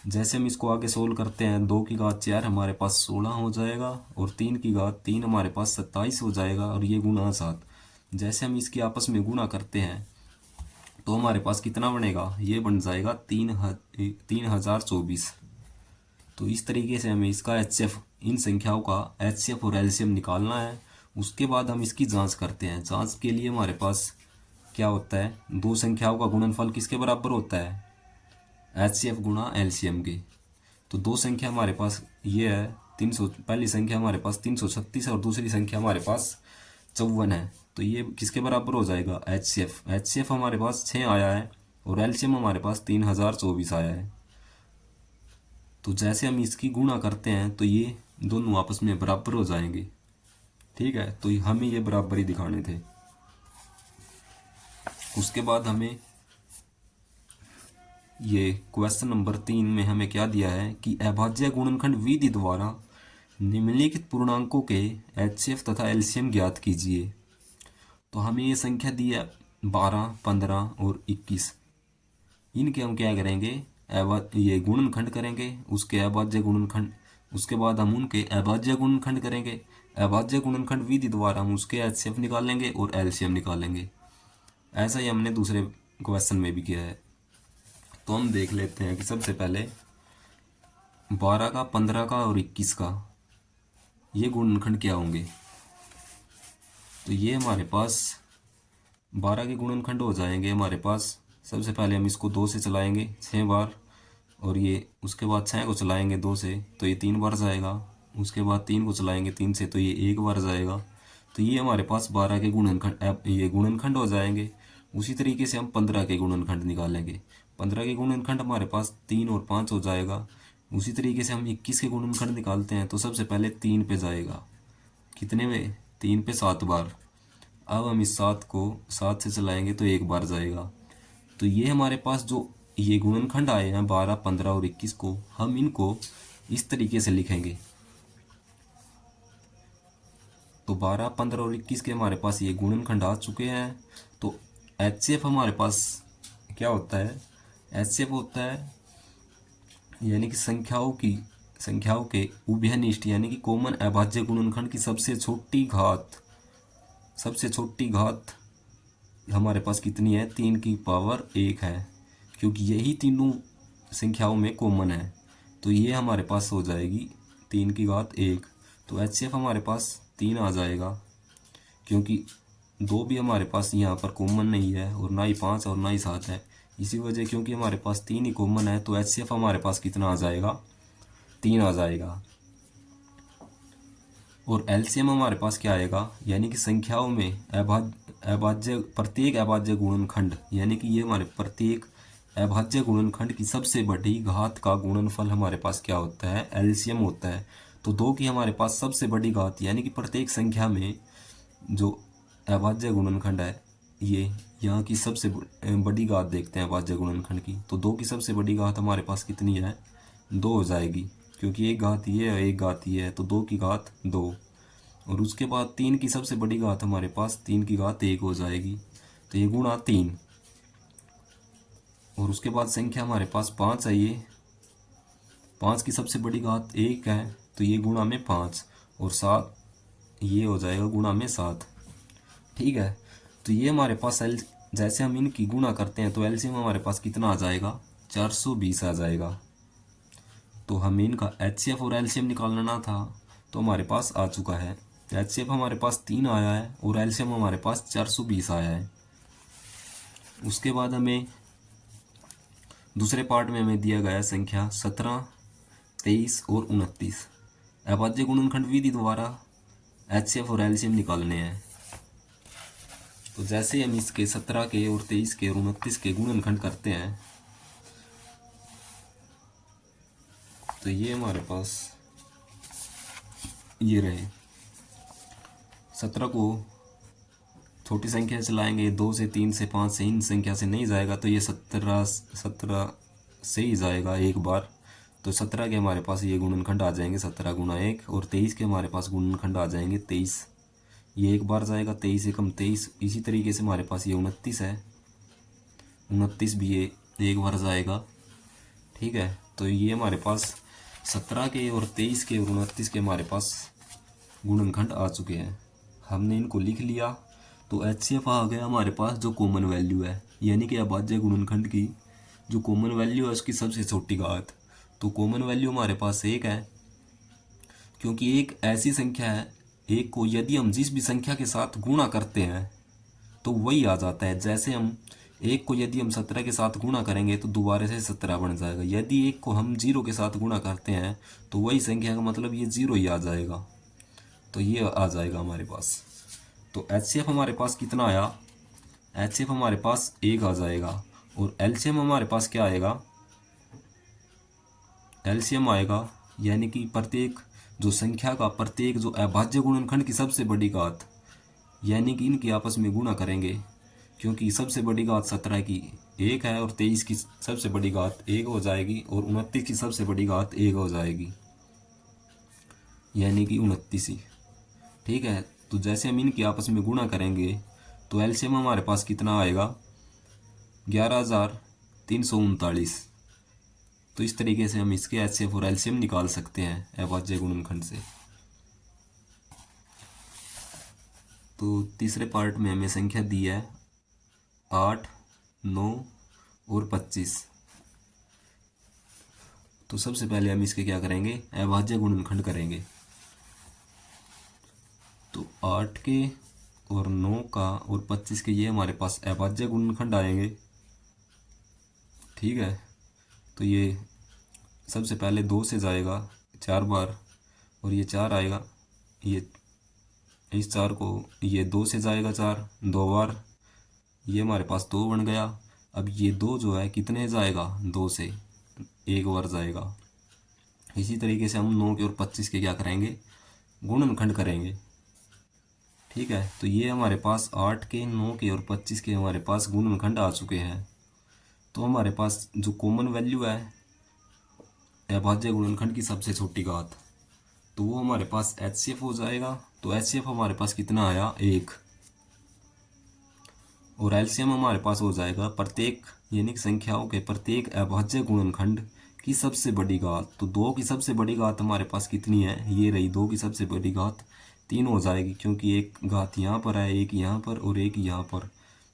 जैसे हम इसको आगे सोल्व करते हैं, 2 की घात 4 हमारे पास 16 हो जाएगा और 3 की घात 3 हमारे पास 27 हो जाएगा और ये गुणा 7। जैसे हम इसकी आपस में गुणा करते हैं तो हमारे पास कितना बनेगा, ये बन जाएगा 3024। तो इस तरीके से हमें इसका HCF, इन संख्याओं का HCF और LCM निकालना है। उसके बाद हम इसकी जांच करते हैं। जांच के लिए हमारे पास क्या होता है, दो संख्याओं का गुणनफल किसके बराबर होता है, HCF गुणा LCM के। तो दो संख्या हमारे पास ये है 300, पहली संख्या हमारे पास 336 है और दूसरी संख्या हमारे पास 54 है। तो ये किसके बराबर हो जाएगा, HCF हमारे पास 6 आया है और LCM हमारे पास 3024 आया है। तो जैसे हम इसकी गुणा करते हैं तो ये दोनों आपस में बराबर हो जाएंगे। ठीक है, तो हमें ये बराबरी दिखाने थे। उसके बाद हमें ये क्वेश्चन नंबर 3 में हमें क्या दिया है कि अभाज्य गुणनखंड विधि द्वारा निम्नलिखित पूर्णांकों के HCF तथा LCM ज्ञात कीजिए। तो हमें ये संख्या दी है 12, 15 और 21। इनके हम क्या करेंगे, ये गुणनखंड करेंगे, उसके अभाज्य गुणनखंड, उसके बाद हम उनके अभाज्य गुणनखंड करेंगे। अभाज्य गुणनखंड विधि द्वारा हम उसके HCF निकालेंगे और LCM निकालेंगे। ऐसा ही हमने दूसरे क्वेश्चन में भी किया है। तो हम देख लेते हैं कि सबसे पहले 12 का, 15 का और 21 का ये गुणनखंड क्या होंगे। तो ये हमारे पास 12 के गुणनखंड हो जाएंगे हमारे पास, सबसे पहले हम इसको 2 से चलाएंगे 6 बार, और ये उसके बाद 6 को चलाएंगे 2 से तो ये 3 बार जाएगा। उसके बाद 3 को चलाएंगे 3 से तो ये 1 बार जाएगा। तो ये हमारे पास 12 के गुणनखंड, ये गुणनखंड हो जाएंगे। उसी तरीके से हम 15 के गुणनखंड निकालेंगे। 15 के गुणनखंड हमारे पास 3 और 5 हो जाएगा। उसी तरीके से हम 21 के गुणनखंड निकालते हैं तो सबसे पहले 3 पे जाएगा, कितने में, 3 पे 7 बार। अब हम इस 7 को 7 से चलाएंगे तो 1 बार जाएगा। तो ये हमारे पास जो ये गुणनखंड आए हैं 12, 15 और 21 को, हम इनको इस तरीके से लिखेंगे। तो 12, 15 और 21 के हमारे पास ये गुणनखंड आ चुके हैं। तो HCF हमारे पास क्या होता है, HCF होता है यानी कि संख्याओं के उभयनिष्ठ यानी कि कॉमन अभाज्य गुणनखंड की सबसे छोटी घात हमारे पास कितनी है, 3 की पावर 1 है, क्योंकि यही तीनों संख्याओं में कॉमन है, तो ये हमारे पास हो जाएगी 3 की घात 1। तो HCF हमारे पास 3 आ जाएगा, क्योंकि 2 भी हमारे पास यहाँ पर कॉमन नहीं है, और ना ही 5 और ना ही 7 है। इसी वजह क्योंकि हमारे पास 3 ही कॉमन है, तो HCF हमारे पास कितना आ जाएगा, 3 आ जाएगा। और LCM हमारे पास क्या आएगा, यानी कि संख्याओं में अभाज्य प्रत्येक अभाज्य गुणनखंड, यानी कि ये हमारे प्रत्येक अभाज्य गुणनखंड की सबसे बड़ी घात का गुणनफल हमारे पास क्या होता है, LCM होता है। तो 2 की हमारे पास सबसे बड़ी घात, यानी कि प्रत्येक संख्या में जो अभाज्य गुणनखंड है, ये यहाँ की सबसे बड़ी घात देखते हैं अभाज्य गुणनखंड की। तो 2 की सबसे बड़ी घात हमारे पास कितनी है, 2 हो जाएगी, क्योंकि एक घात ये है एक घात ये है, तो 2 की घात 2। और उसके बाद 3 की सबसे बड़ी घात हमारे पास 3 की घात 1 हो जाएगी, तो ये गुणा 3। और उसके बाद संख्या हमारे पास 5 है, ये 5 की सबसे बड़ी घात 1 है, तो ये गुणा में 5। और 7 ये हो जाएगा गुणा में 7। ठीक है, तो ये हमारे पास जैसे हम इनकी गुणा करते हैं तो एलसीएम हमारे पास कितना आ जाएगा, 420 आ जाएगा। तो हमें इनका एचसीएफ और एलसीएम निकालना था, तो हमारे पास आ चुका है। एचसीएफ हमारे पास 3 आया है और एलसीएम हमारे पास 420 आया है। उसके बाद हमें दूसरे पार्ट में हमें दिया गया संख्या 17, 23 और 29। अभाज्य गुणनखंड विधि द्वारा एचसीएफ और एलसीएम निकालने हैं। तो जैसे हम इसके 17 के और 23 के और 29 के गुणनखंड करते हैं, तो ये हमारे पास ये रहे। 17 को छोटी संख्या से लाएंगे, 2 से 3 से 5 से, इन संख्या से नहीं जाएगा, तो ये 17 से ही जाएगा एक बार। तो 17 के हमारे पास ये गुणनखंड आ जाएंगे 17 गुणा 1, और 23 के हमारे पास गुणनखंड आ जाएंगे 23, ये एक बार जाएगा, 23 एकम 23। इसी तरीके से हमारे पास ये 29 है, 29 भी ये एक बार जाएगा। ठीक है, तो ये हमारे पास 17 के और 23 के और 29 के हमारे पास गुणनखंड आ चुके हैं। हमने इनको लिख लिया, तो एचसीएफ आ गया हमारे पास जो कॉमन वैल्यू है, यानी कि अभाज्य गुणनखंड की जो कॉमन वैल्यू है उसकी सबसे छोटी घात। तो कॉमन वैल्यू हमारे पास 1 है, क्योंकि एक ऐसी संख्या है, एक को यदि हम जिस भी संख्या के साथ गुणा करते हैं तो वही आ जाता है। जैसे हम एक को यदि हम 17 के साथ गुणा करेंगे तो दोबारा से 17 बन जाएगा। यदि एक को हम 0 के साथ गुणा करते हैं तो वही संख्या का मतलब ये 0 ही आ जाएगा, तो ये आ जाएगा हमारे पास। तो एचसीएफ हमारे पास कितना आया, एचसीएफ हमारे पास 1 आ जाएगा। और एलसीएम हमारे पास क्या आएगा, एलसीएम आएगा, यानी कि प्रत्येक जो संख्या का प्रत्येक जो अभाज्य गुणनखंड की सबसे बड़ी घात, यानी कि इनकी आपस में गुणा करेंगे, क्योंकि सबसे बड़ी घात 17 की 1 है और 23 की सबसे बड़ी घात 1 हो जाएगी और 29 की सबसे बड़ी घात 1 हो जाएगी, यानी कि 29 ही। ठीक है, तो जैसे हम इनकी आपस में गुणा करेंगे तो एलसीएम हमारे पास कितना आएगा, 11,339। तो इस तरीके से हम इसके एचसीएफ और एलसीएम निकाल सकते हैं अभाज्य गुणनखंड से। तो तीसरे पार्ट में हमें संख्या दी है 8, 9 और 25। तो सबसे पहले हम इसके क्या करेंगे, अभाज्य गुणनखंड करेंगे। तो 8 के और 9 का और 25 के ये हमारे पास अभाज्य गुणनखंड आएंगे। ठीक है, तो ये सबसे पहले 2 से जाएगा 4 बार, और ये 4 आएगा, ये इस 4 को ये 2 से जाएगा 4 2 बार, ये हमारे पास 2 बन गया। अब ये 2 जो है कितने जाएगा, 2 से 1 बार जाएगा। इसी तरीके से हम 9 के और 25 के क्या करेंगे, गुणनखंड करेंगे। ठीक है, तो ये हमारे पास 8 के, 9 के और 25 के हमारे पास गुणनखंड आ चुके हैं। तो हमारे पास जो कॉमन वैल्यू है अभाज्य गुणनखंड की सबसे छोटी घात, तो वो हमारे पास एचसीएफ हो जाएगा। तो एचसीएफ हमारे पास कितना आया, 1। और एलसीएम हमारे पास हो जाएगा प्रत्येक, यानी संख्याओं के प्रत्येक अभाज्य गुणनखंड की सबसे बड़ी घात। तो 2 की सबसे बड़ी घात हमारे पास कितनी है, ये रही 2 की सबसे बड़ी घात 3 हो जाएगी, क्योंकि एक घात यहाँ पर है, एक यहाँ पर और एक यहाँ पर।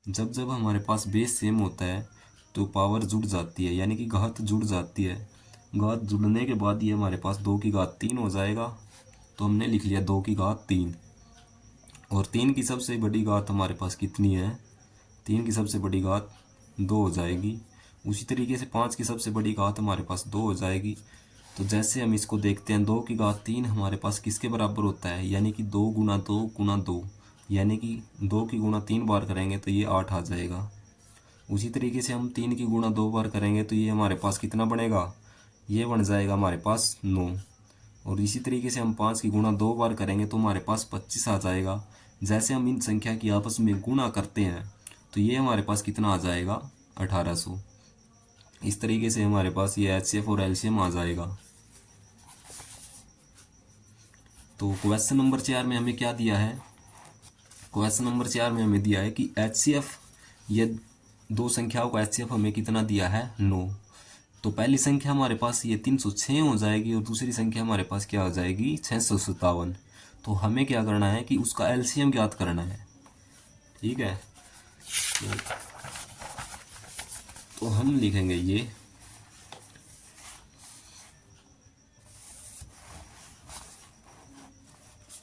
जब जब हमारे पास बेस सेम होता है तो पावर जुड़ जाती है, यानी कि घात जुड़ जाती है। घात जुड़ने के बाद ये हमारे पास 2 की घात 3 हो जाएगा। तो हमने लिख लिया 2 की घात 3। और 3 की सबसे बड़ी घात हमारे पास कितनी है? 3 की सबसे बड़ी घात 2 हो जाएगी। उसी तरीके से 5 की सबसे बड़ी घात हमारे पास 2 हो जाएगी। तो जैसे हम इसको देखते हैं, 2 की घात 3 हमारे पास किसके बराबर होता है? यानी कि 2 गुना 2 गुना 2, यानी कि 2 की गुणा 3 बार करेंगे तो ये 8 आ जाएगा। उसी तरीके से हम 3 की गुणा 2 बार करेंगे तो ये हमारे पास कितना बनेगा? ये बन जाएगा हमारे पास 9। और इसी तरीके से हम 5 की गुणा 2 बार करेंगे तो हमारे पास 25 आ जाएगा। जैसे हम इन संख्या की आपस में गुणा करते हैं तो ये हमारे पास कितना आ जाएगा? 1800। इस तरीके से हमारे पास ये HCF और LCM आ जाएगा। तो क्वेश्चन नंबर 4 में हमें क्या दिया है? क्वेश्चन नंबर 4 में हमें दिया है कि HCF, ये दो संख्याओं का HCF हमें कितना दिया है? 9। तो पहली संख्या हमारे पास ये 306 हो जाएगी और दूसरी संख्या हमारे पास क्या हो जाएगी? 657। तो हमें क्या करना है कि उसका LCM ज्ञात करना है। ठीक है, तो हम लिखेंगे ये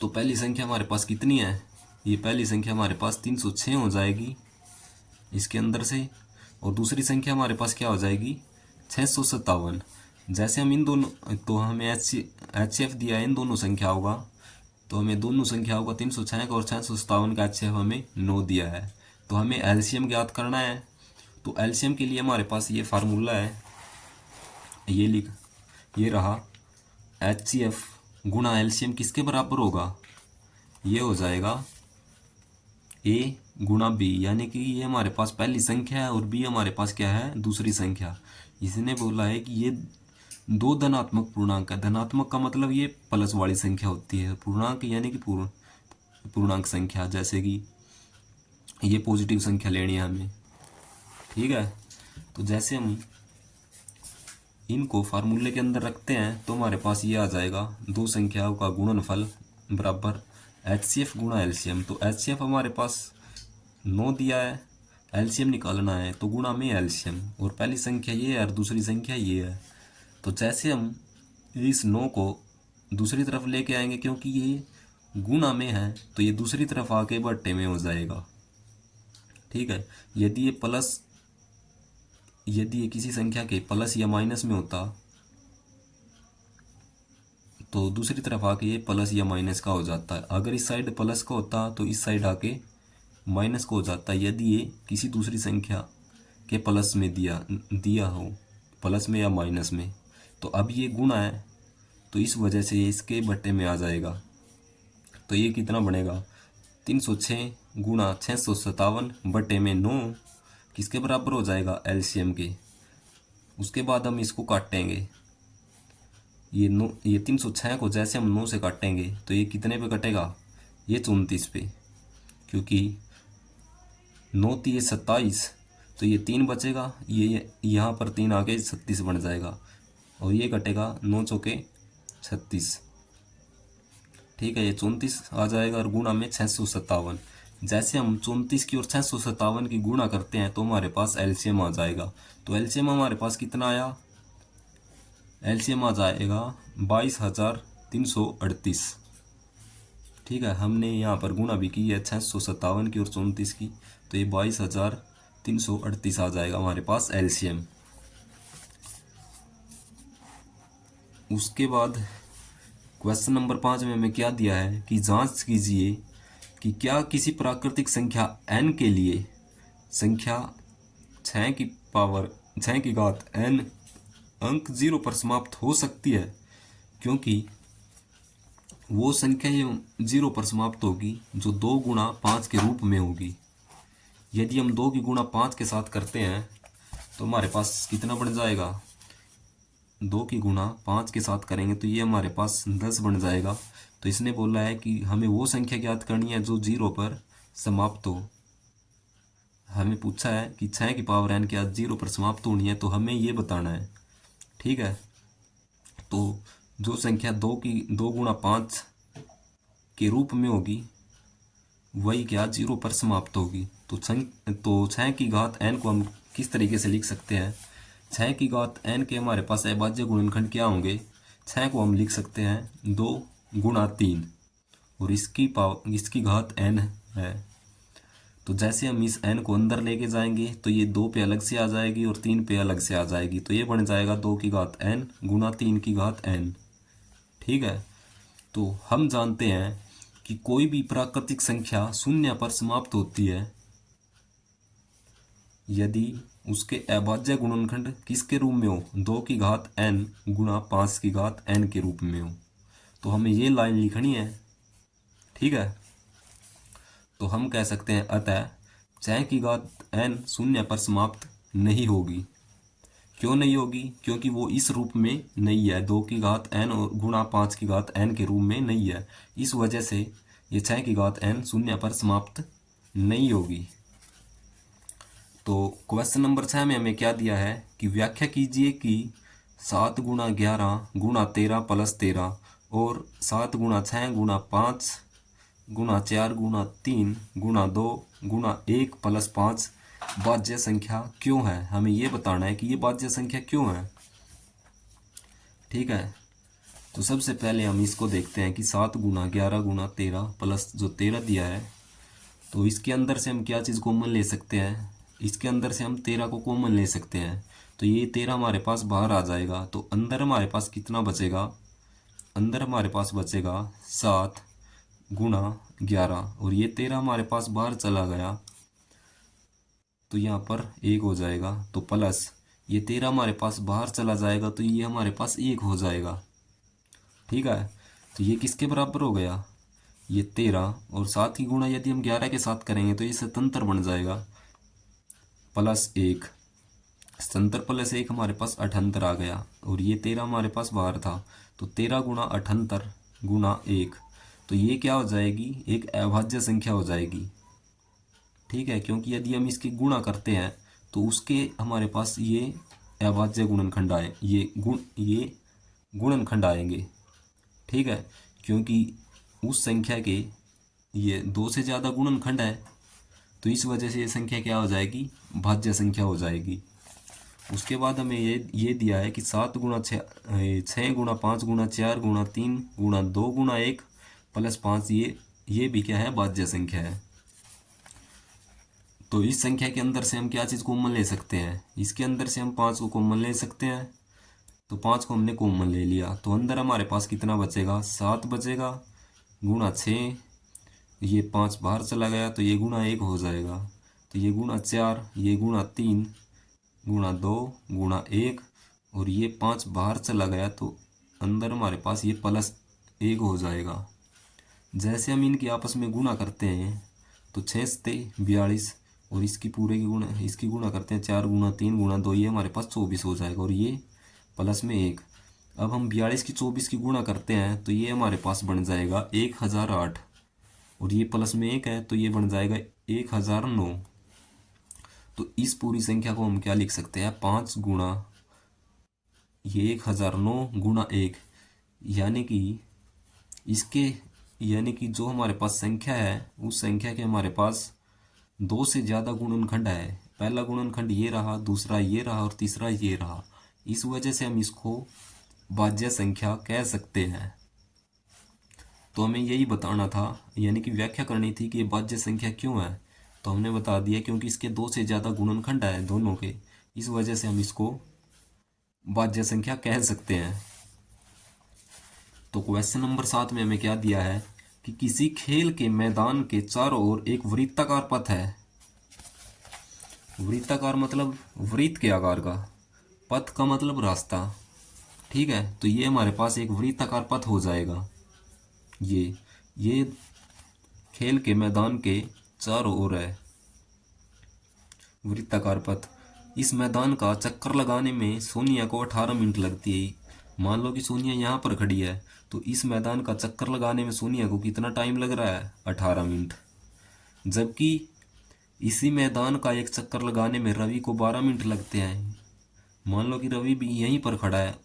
तो पहली संख्या हमारे पास कितनी है? ये पहली संख्या हमारे पास 306 हो जाएगी इसके अंदर से। और दूसरी संख्या हमारे पास क्या हो जाएगी? 657। जैसे हम इन दोनों, तो हमें HCF दिया है इन दोनों संख्याओं का, तो हमें दोनों संख्याओं का 306 का और 657 का HCF हमें 9 दिया है। तो हमें LCM ज्ञात करना है। तो LCM के लिए हमारे पास ये फार्मूला है, ये रहा। HCF गुणा LCM किसके बराबर होगा? ये हो जाएगा A गुणा B, यानी कि ये हमारे पास पहली संख्या है और B हमारे पास क्या है? दूसरी संख्या। इसने बोला है कि ये दो धनात्मक पूर्णांक है। धनात्मक का मतलब ये प्लस वाली संख्या होती है। पूर्णांक यानी कि पूर्णांक संख्या, जैसे कि ये पॉजिटिव संख्या लेनी है हमें। ठीक है, तो जैसे हम इनको फार्मूले के अंदर रखते हैं तो हमारे पास ये आ जाएगा, दो संख्याओं का गुणनफल बराबर HCF गुणा LCM। तो HCF हमारे पास 9 दिया है, LCM निकालना है तो गुणा में LCM। और पहली संख्या ये है और दूसरी संख्या ये है। तो जैसे हम इस 9 को दूसरी तरफ लेके आएंगे, क्योंकि ये गुणा में है तो ये दूसरी तरफ आके बट्टे में हो जाएगा। ठीक है, यदि ये किसी संख्या के प्लस या माइनस में होता तो दूसरी तरफ आके ये प्लस या माइनस का हो जाता है। अगर इस साइड प्लस का होता तो इस साइड आके माइनस का हो जाता है, यदि ये किसी दूसरी संख्या के प्लस में दिया हो, प्लस में या माइनस में। तो अब ये गुणा है तो इस वजह से ये इसके बट्टे में आ जाएगा। तो ये कितना बनेगा? 306 गुणा 657 बट्टे में 9 किसके बराबर हो जाएगा? LCM के। उसके बाद हम इसको काटेंगे। ये 306 को जैसे हम 9 से काटेंगे तो ये कितने पे कटेगा? ये 34 पे, क्योंकि 9 3 27, तो ये 3 बचेगा, ये यहाँ पर 3 आके 36 बन जाएगा। और ये कटेगा 9 चौके 36। ठीक है, ये 34 आ जाएगा और गुणा में 657। जैसे हम 34 की और 657 की गुणा करते हैं तो हमारे पास LCM आ जाएगा। तो LCM हमारे पास कितना आया? LCM आ जाएगा 22,338। ठीक है, हमने यहाँ पर गुणा भी की है 657 की और 34 की, तो ये 22,338 आ जाएगा हमारे पास LCM। उसके बाद क्वेश्चन नंबर 5 में हमें क्या दिया है कि जांच कीजिए कि क्या किसी प्राकृतिक संख्या n के लिए संख्या 6 की घात n अंक 0 पर समाप्त हो सकती है, क्योंकि वो संख्या 0 पर समाप्त होगी जो 2 गुणा 5 के रूप में होगी। यदि हम 2 की गुणा 5 के साथ करते हैं तो हमारे पास कितना बन जाएगा? 2 की गुणा 5 के साथ करेंगे तो ये हमारे पास 10 बन जाएगा। तो इसने बोला है कि हमें वो संख्या ज्ञात करनी है जो 0 पर समाप्त हो। हमें पूछा है कि 6 की पावर n क्या 0 पर समाप्त होनी है, तो हमें ये बताना है। ठीक है, तो जो संख्या 2 गुणा 5 के रूप में होगी वही क्या 0 पर समाप्त होगी। तो 6 की घात n को हम किस तरीके से लिख सकते हैं। 6 की घात n के हमारे पास अभाज्य गुणनखंड क्या होंगे। 6 को हम लिख सकते हैं 2 गुणा 3 और इसकी घात n है। तो जैसे हम इस n को अंदर लेके जाएंगे तो ये 2 पे अलग से आ जाएगी और 3 पे अलग से आ जाएगी, तो ये बन जाएगा 2 की घात n गुणा 3 की घात n। ठीक है। तो हम जानते हैं कि कोई भी प्राकृतिक संख्या शून्य पर समाप्त होती है यदि उसके अभाज्य गुणनखंड किसके रूप में हो, 2 की घात n गुणा 5 की घात n के रूप में हो। तो हमें ये लाइन लिखनी है। ठीक है। तो हम कह सकते हैं अतः 6 की घात n शून्य पर समाप्त नहीं होगी। क्यों नहीं होगी? क्योंकि वो इस रूप में नहीं है, 2 की घात n और गुणा 5 की घात n के रूप में नहीं है। इस वजह से ये 6 की घात n शून्य पर समाप्त नहीं होगी। तो क्वेश्चन नंबर 6 में हमें क्या दिया है कि व्याख्या कीजिए कि 7 गुणा 11 गुणा 13 प्लस 13 और 7 गुणा 6 गुणा 5 गुणा 4 गुणा 3 गुणा 2 गुणा 1 प्लस 5 भाज्य संख्या क्यों है। हमें ये बताना है कि ये भाज्य संख्या क्यों है। ठीक है। तो सबसे पहले हम इसको देखते हैं कि 7 गुणा 11 गुणा 13 प्लस जो 13 दिया है, तो इसके अंदर से हम क्या चीज़ कॉमन ले सकते हैं। इसके अंदर से हम 13 को कॉमन ले सकते हैं, तो ये 13 हमारे पास बाहर आ जाएगा। तो अंदर हमारे पास कितना बचेगा, अंदर हमारे पास बचेगा 7 गुणा 11 और ये 13 हमारे पास बाहर चला गया तो यहाँ पर 1 हो जाएगा। तो प्लस ये 13 हमारे पास बाहर चला जाएगा तो ये हमारे पास 1 हो जाएगा। ठीक है। तो ये किसके बराबर हो गया, ये 13 और 7 की गुणा यदि हम 11 के साथ करेंगे तो ये स्वतंत्र बन जाएगा प्लस 1। स्वतंत्र प्लस 1 हमारे पास 78 आ गया और ये 13 हमारे पास बाहर था, तो 13 गुणा 78 गुणा 1, तो ये क्या हो जाएगी, एक अभाज्य संख्या हो जाएगी। ठीक है। क्योंकि यदि हम इसकी गुणा करते हैं तो उसके हमारे पास ये अभाज्य गुणनखंड आए, ये गुणनखंड आएंगे। ठीक है। क्योंकि उस संख्या के ये 2 से ज़्यादा गुणनखंड है, तो इस वजह से ये संख्या क्या हो जाएगी, भाज्य संख्या हो जाएगी। उसके बाद हमें ये दिया है कि 7 गुणा 6 गुणा 5 गुणा 4 गुणा 3 गुणा 2 गुणा 1 प्लस 5, ये भी क्या है, भाज्य संख्या है। तो इस संख्या के अंदर से हम क्या चीज़ कॉमन ले सकते हैं, इसके अंदर से हम 5 को कॉमन ले सकते हैं। तो 5 को हमने कॉमन ले लिया तो अंदर हमारे पास कितना बचेगा, 7 बचेगा गुणा 6, ये 5 बाहर चला गया तो ये गुणा 1 हो जाएगा। तो ये गुणा 4, ये गुणा 3 गुणा 2 गुणा 1 और ये 5 बाहर चला गया तो अंदर हमारे पास ये प्लस 1 हो जाएगा। जैसे हम इनकी आपस में गुणा करते हैं तो 6 से 42 और इसकी गुणा करते हैं 4 गुणा 3 गुणा 2, ये हमारे पास 24 हो जाएगा और ये प्लस में 1। अब हम 42 की 24 की गुणा करते हैं तो ये हमारे पास बन जाएगा 1008 और ये प्लस में 1 है तो ये बन जाएगा 1009। तो इस पूरी संख्या को हम क्या लिख सकते हैं, 5 गुणा ये 1009 गुणा 1, यानी कि जो हमारे पास संख्या है उस संख्या के हमारे पास 2 से ज़्यादा गुणनखंड है। पहला गुणनखंड ये रहा, दूसरा ये रहा और तीसरा ये रहा। इस वजह से हम इसको भाज्य संख्या कह सकते हैं। तो हमें यही बताना था, यानी कि व्याख्या करनी थी कि ये भाज्य संख्या क्यों है। तो हमने बता दिया क्योंकि इसके 2 से ज़्यादा गुणनखंड है दोनों के, इस वजह से हम इसको भाज्य संख्या कह सकते हैं। तो क्वेश्चन नंबर 7 में हमें क्या दिया है कि किसी खेल के मैदान के चारों ओर एक वृत्ताकार पथ है। वृत्ताकार मतलब वृत्त के आकार का, पथ का मतलब रास्ता। ठीक है। तो ये हमारे पास एक वृत्ताकार पथ हो जाएगा। ये खेल के मैदान के चारों ओर है वृत्ताकार पथ। इस मैदान का चक्कर लगाने में सोनिया को 18 मिनट लगती है। मान लो कि सोनिया यहाँ पर खड़ी है तो इस मैदान का चक्कर लगाने में सोनिया को कितना टाइम लग रहा है, 18 मिनट। जबकि इसी मैदान का एक चक्कर लगाने में रवि को 12 मिनट लगते हैं। मान लो कि रवि भी यहीं पर खड़ा है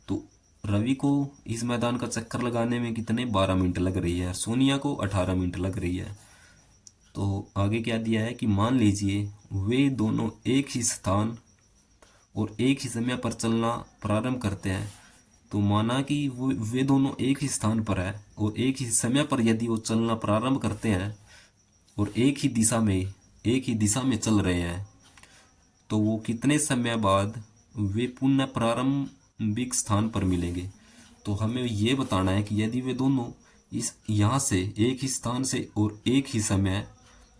तो रवि को इस मैदान का चक्कर लगाने में कितने 12 मिनट लग रही है, सोनिया को 18 मिनट लग रही है। तो आगे क्या दिया है कि मान लीजिए वे दोनों एक ही स्थान और एक ही समय पर चलना प्रारंभ करते हैं। तो माना कि वे दोनों एक ही स्थान पर है और एक ही समय पर यदि वो चलना प्रारंभ करते हैं और एक ही दिशा में चल रहे हैं, तो वो कितने समय बाद वे पुनः प्रारंभिक स्थान पर मिलेंगे। तो हमें ये बताना है कि यदि वे दोनों इस यहाँ से एक ही स्थान से और एक ही समय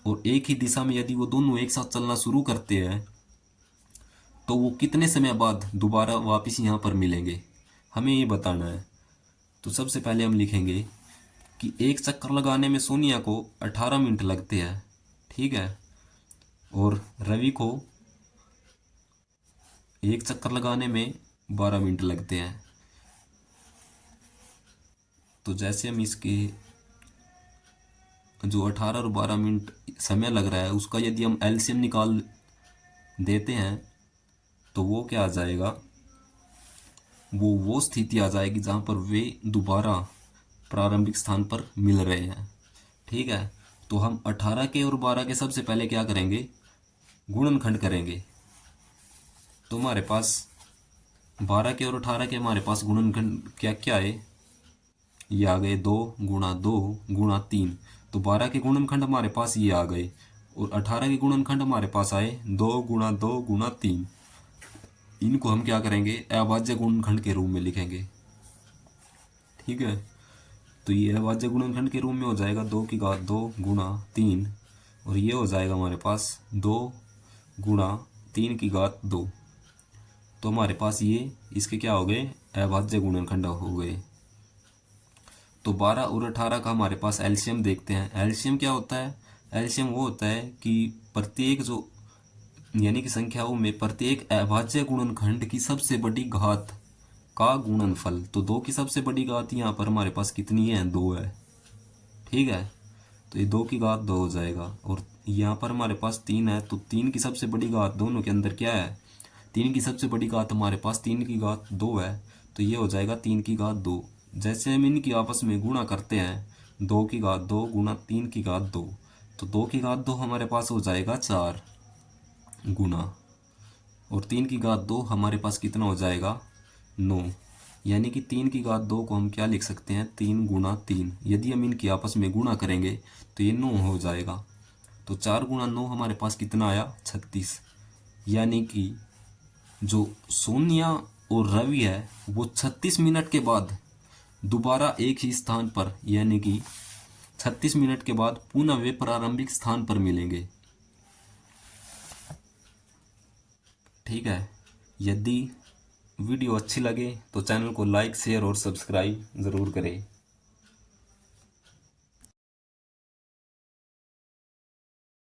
और एक ही दिशा में यदि वो दोनों एक साथ चलना शुरू करते हैं, तो वो कितने समय बाद दोबारा वापस यहाँ पर मिलेंगे, हमें ये बताना है। तो सबसे पहले हम लिखेंगे कि एक चक्कर लगाने में सोनिया को 18 मिनट लगते हैं, ठीक है, और रवि को एक चक्कर लगाने में 12 मिनट लगते हैं। तो जैसे हम इसके जो 18 और 12 मिनट समय लग रहा है उसका यदि हम एलसीएम निकाल देते हैं, तो वो क्या आ जाएगा, वो स्थिति आ जाएगी जहाँ पर वे दोबारा प्रारंभिक स्थान पर मिल रहे हैं, ठीक है। तो हम 18 के और 12 के सबसे पहले क्या करेंगे, गुणनखंड करेंगे। तो हमारे पास 12 के और 18 के हमारे पास गुणनखंड क्या क्या है, ये आ गए 2 गुणा 2 गुणा 3। तो 12 के गुणनखंड हमारे पास ये आ गए और 18 के गुणनखंड हमारे पास आए 2 गुणा 2 गुणा 3। इनको हम क्या करेंगे, अभाज्य गुणनखंड के रूप में लिखेंगे, ठीक है। तो ये अभाज्य गुणनखंड के रूप में हो जाएगा 2 की घात 2 गुणा 3 और ये हो जाएगा हमारे पास 2 गुणा 3 की घात 2। तो हमारे पास ये इसके क्या हो गए, अभाज्य गुणनखंड हो गए। तो 12 और 18 का हमारे पास एलसीएम देखते हैं। एलसीएम क्या होता है, एलसीएम वो होता है कि प्रत्येक जो यानी कि संख्याओं में प्रत्येक अभाज्य गुणनखंड की सबसे बड़ी घात का गुणनफल। तो 2 की सबसे बड़ी घात यहाँ पर हमारे पास कितनी है, 2 है, ठीक है। तो ये 2 की घात 2 हो जाएगा और यहाँ पर हमारे पास 3 है, तो 3 की सबसे बड़ी घात दोनों के अंदर क्या है, 3 की सबसे बड़ी घात हमारे पास 3 की घात 2 है, तो ये हो जाएगा 3 की घात 2। जैसे हम इनकी आपस में गुणा करते हैं, 2 की घात 2 गुणा 3 की घात 2, तो 2 की घात 2 हमारे पास हो जाएगा 4 गुना, और 3 की घात 2 हमारे पास कितना हो जाएगा, 9। यानी कि 3 की घात 2 को हम क्या लिख सकते हैं, 3 गुणा 3। यदि हम इनकी आपस में गुणा करेंगे तो ये 9 हो जाएगा। तो 4 गुणा 9 हमारे पास कितना आया, 36। यानी कि जो सोनिया और रवि है वो 36 मिनट के बाद दोबारा एक ही स्थान पर, यानी कि 36 मिनट के बाद पुनः वे प्रारंभिक स्थान पर मिलेंगे, ठीक है। यदि वीडियो अच्छी लगे तो चैनल को लाइक शेयर और सब्सक्राइब ज़रूर करें।